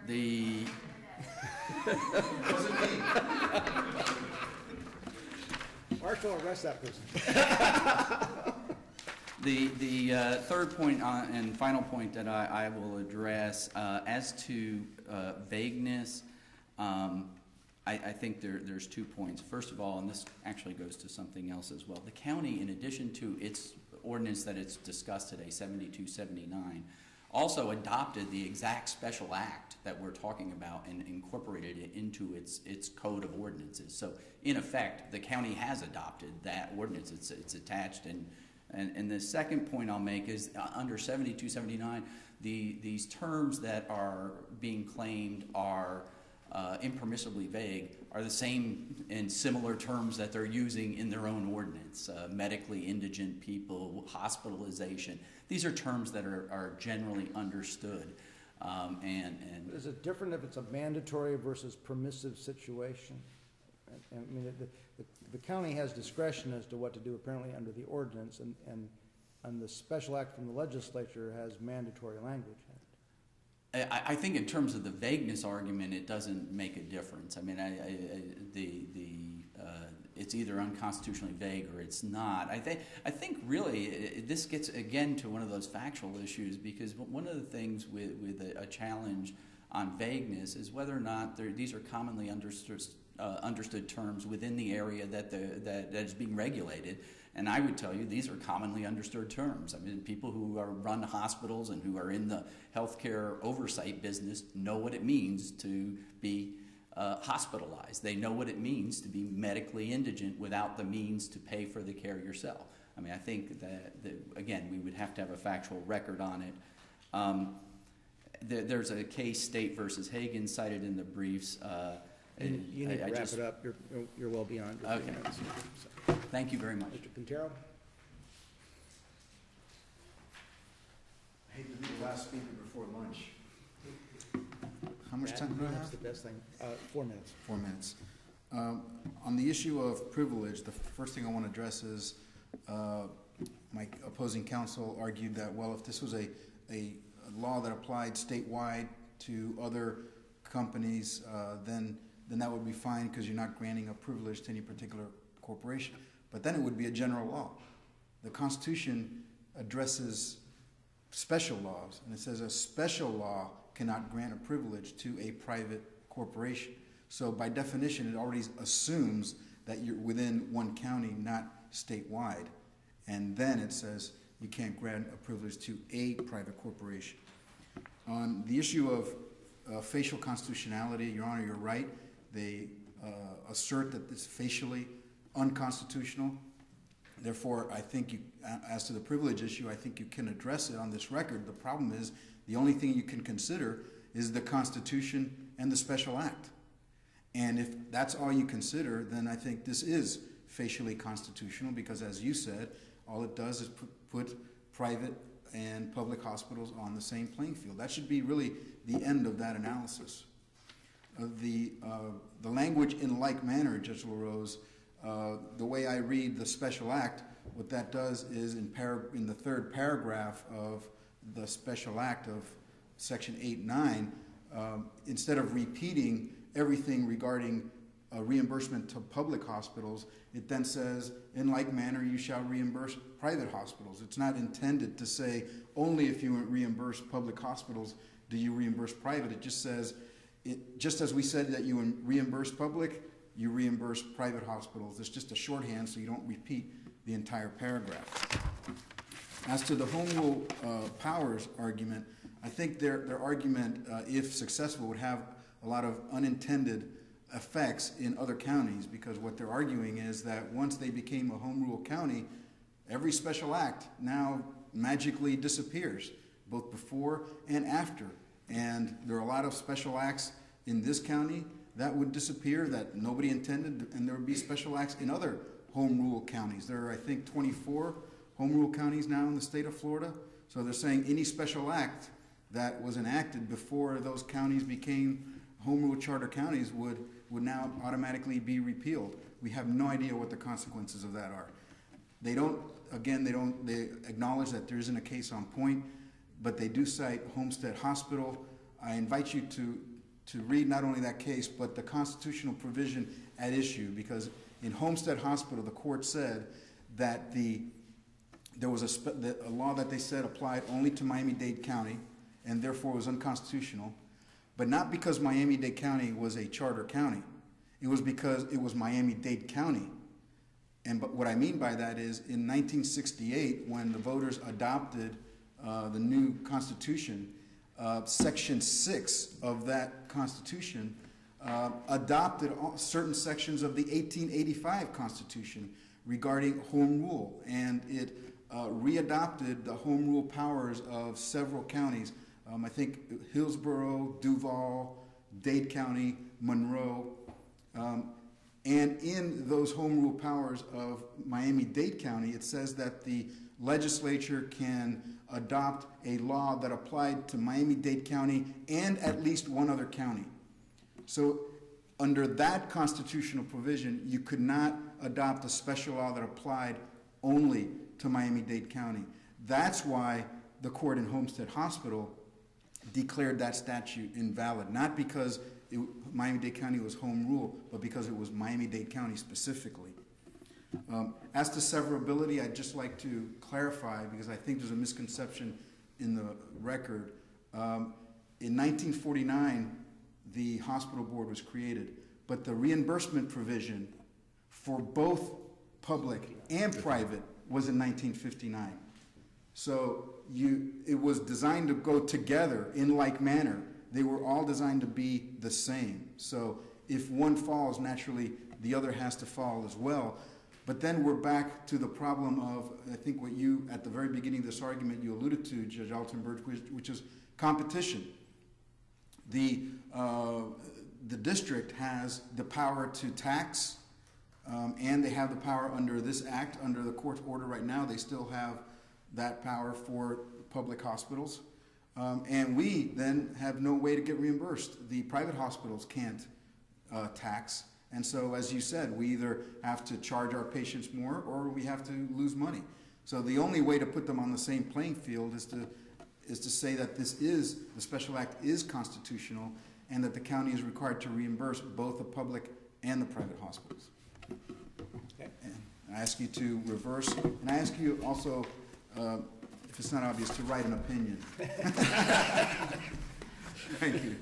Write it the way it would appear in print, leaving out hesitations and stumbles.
The Marshal, arrest that person. The third point and final point that I will address as to vagueness, I think there's 2 points. First of all, and this actually goes to something else as well, the county, in addition to its ordinance that it's discussed today, 7279, also adopted the exact special act that we're talking about and incorporated it into its code of ordinances. So in effect, the county has adopted that ordinance. It's attached. And the second point I'll make is under 7279, these terms that are being claimed are impermissibly vague are the same and similar terms that they're using in their own ordinance. Medically indigent people, hospitalization. These are terms that are generally understood. And is it different if it's a mandatory versus permissive situation? I mean, the county has discretion as to what to do apparently under the ordinance, and the special act from the legislature has mandatory language. I think in terms of the vagueness argument, it doesn't make a difference. I mean, it's either unconstitutionally vague or it's not. I think really this gets again to one of those factual issues, because one of the things with a challenge on vagueness is whether or not these are commonly understood terms within the area that is being regulated. And I would tell you these are commonly understood terms. I mean, people who run hospitals and who are in the healthcare oversight business know what it means to be hospitalized. They know what it means to be medically indigent without the means to pay for the care yourself. I mean, I think that again, we would have to have a factual record on it. There's a case, State versus Hagan, cited in the briefs. You need to wrap it up. You're well beyond your 3 minutes. So. Thank you very much. Mr. Quintero? I hate to be the last speaker before lunch. How much time do I have? That's the best thing. 4 minutes. 4 minutes. On the issue of privilege, the first thing I want to address is my opposing counsel argued that, well, if this was a law that applied statewide to other companies, then that would be fine because you're not granting a privilege to any particular corporation. But then it would be a general law. The Constitution addresses special laws, and it says a special law cannot grant a privilege to a private corporation. So by definition, it already assumes that you're within one county, not statewide. And then it says you can't grant a privilege to a private corporation. On the issue of facial constitutionality, Your Honor, you're right. They assert that it's facially unconstitutional. Therefore, I think as to the privilege issue, I think you can address it on this record. The problem is the only thing you can consider is the Constitution and the special act. And if that's all you consider, then I think this is facially constitutional because, as you said, all it does is put private and public hospitals on the same playing field. That should be really the end of that analysis. The language in like manner, Judge LaRose, the way I read the special act, what that does is in the third paragraph of the special act of section 8.9, instead of repeating everything regarding reimbursement to public hospitals, it then says, in like manner, you shall reimburse private hospitals. It's not intended to say only if you reimburse public hospitals do you reimburse private. It just says, just as we said that you reimburse public, you reimburse private hospitals. It's just a shorthand so you don't repeat the entire paragraph. As to the home rule powers argument, I think their argument, if successful, would have a lot of unintended effects in other counties, because what they're arguing is that once they became a home rule county, every special act now magically disappears, both before and after. And there are a lot of special acts in this county that would disappear that nobody intended, and there would be special acts in other home rule counties. There are, I think, 24 home rule counties now in the state of Florida. So they're saying any special act that was enacted before those counties became home rule charter counties would now automatically be repealed. We have no idea what the consequences of that are. They acknowledge that there isn't a case on point, but they do cite Homestead Hospital. I invite you to read not only that case, but the constitutional provision at issue, because in Homestead Hospital, the court said that there was a law that they said applied only to Miami-Dade County, and therefore was unconstitutional, but not because Miami-Dade County was a charter county. It was because it was Miami-Dade County. But what I mean by that is, in 1968, when the voters adopted the new Constitution, Section 6 of that Constitution adopted certain sections of the 1885 Constitution regarding home rule, and it readopted the home rule powers of several counties. I think Hillsborough, Duval, Dade County, Monroe. And in those home rule powers of Miami-Dade County, it says that the legislature can adopt a law that applied to Miami-Dade County and at least one other county. So under that constitutional provision, you could not adopt a special law that applied only to Miami-Dade County. That's why the court in Homestead Hospital declared that statute invalid, not because Miami-Dade County was home rule, but because it was Miami-Dade County specifically. As to severability, I'd just like to clarify, because I think there's a misconception in the record. In 1949, the hospital board was created, but the reimbursement provision for both public and private was in 1959. So it was designed to go together in like manner. They were all designed to be the same. So if one falls, naturally the other has to fall as well. But then we're back to the problem of, I think what you, at the very beginning of this argument, you alluded to, Judge Altenberg, which is competition. The district has the power to tax, and they have the power under this act, under the court's order right now. They still have that power for public hospitals. And we then have no way to get reimbursed. The private hospitals can't tax. And so, as you said, we either have to charge our patients more or we have to lose money. So the only way to put them on the same playing field is to say that the special act is constitutional and that the county is required to reimburse both the public and the private hospitals. Okay. And I ask you to reverse, and I ask you also, if it's not obvious, to write an opinion. Thank you.